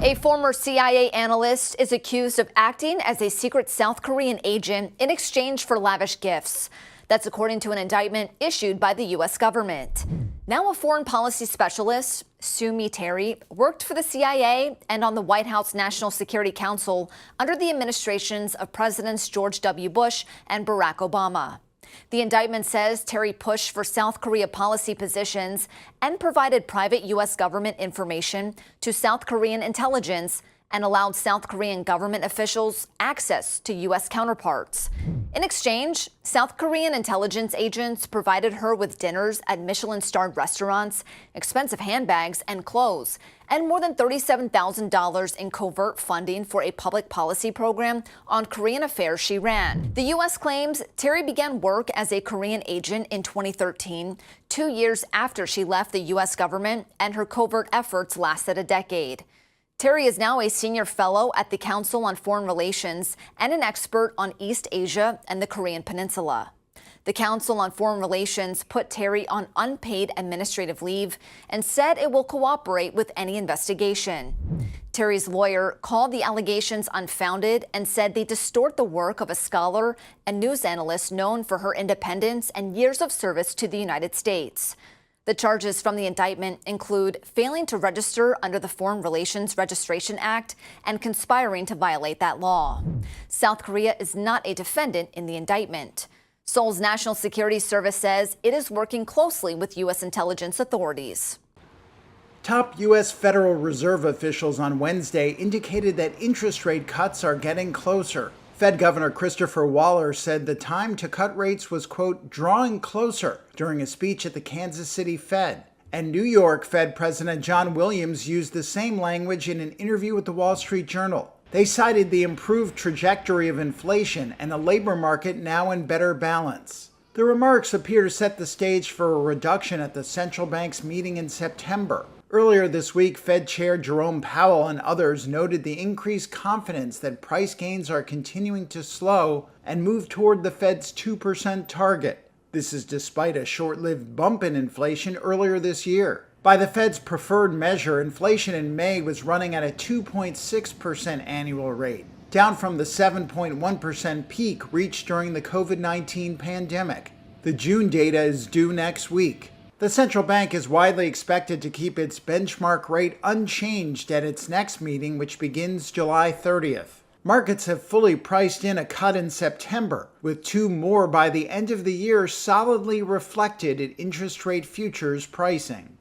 A former CIA analyst is accused of acting as a secret South Korean agent in exchange for lavish gifts. That's according to an indictment issued by the U.S. government. Now a foreign policy specialist, Sue Terry, worked for the CIA and on the White House National Security Council under the administrations of Presidents George W. Bush and Barack Obama. The indictment says Terry pushed for South Korea policy positions and provided private U.S. government information to South Korean intelligence and allowed South Korean government officials access to U.S. counterparts. In exchange, South Korean intelligence agents provided her with dinners at Michelin-starred restaurants, expensive handbags and clothes, and more than $37,000 in covert funding for a public policy program on Korean affairs she ran. The U.S. claims Terry began work as a Korean agent in 2013, 2 years after she left the U.S. government, and her covert efforts lasted a decade. Terry is now a senior fellow at the Council on Foreign Relations and an expert on East Asia and the Korean Peninsula. The Council on Foreign Relations put Terry on unpaid administrative leave and said it will cooperate with any investigation. Terry's lawyer called the allegations unfounded and said they distort the work of a scholar and news analyst known for her independence and years of service to the United States. The charges from the indictment include failing to register under the Foreign Relations Registration Act and conspiring to violate that law. South Korea is not a defendant in the indictment. Seoul's National Security Service says it is working closely with U.S. intelligence authorities. Top U.S. Federal Reserve officials on Wednesday indicated that interest rate cuts are getting closer. Fed Governor Christopher Waller said the time to cut rates was, quote, drawing closer during a speech at the Kansas City Fed. And New York Fed President John Williams used the same language in an interview with the Wall Street Journal. They cited the improved trajectory of inflation and a labor market now in better balance. The remarks appear to set the stage for a reduction at the central bank's meeting in September. Earlier this week, Fed Chair Jerome Powell and others noted the increased confidence that price gains are continuing to slow and move toward the Fed's 2% target. This is despite a short-lived bump in inflation earlier this year. By the Fed's preferred measure, inflation in May was running at a 2.6% annual rate, down from the 7.1% peak reached during the COVID-19 pandemic. The June data is due next week. The central bank is widely expected to keep its benchmark rate unchanged at its next meeting, which begins July 30th. Markets have fully priced in a cut in September, with 2 more by the end of the year solidly reflected in interest rate futures pricing.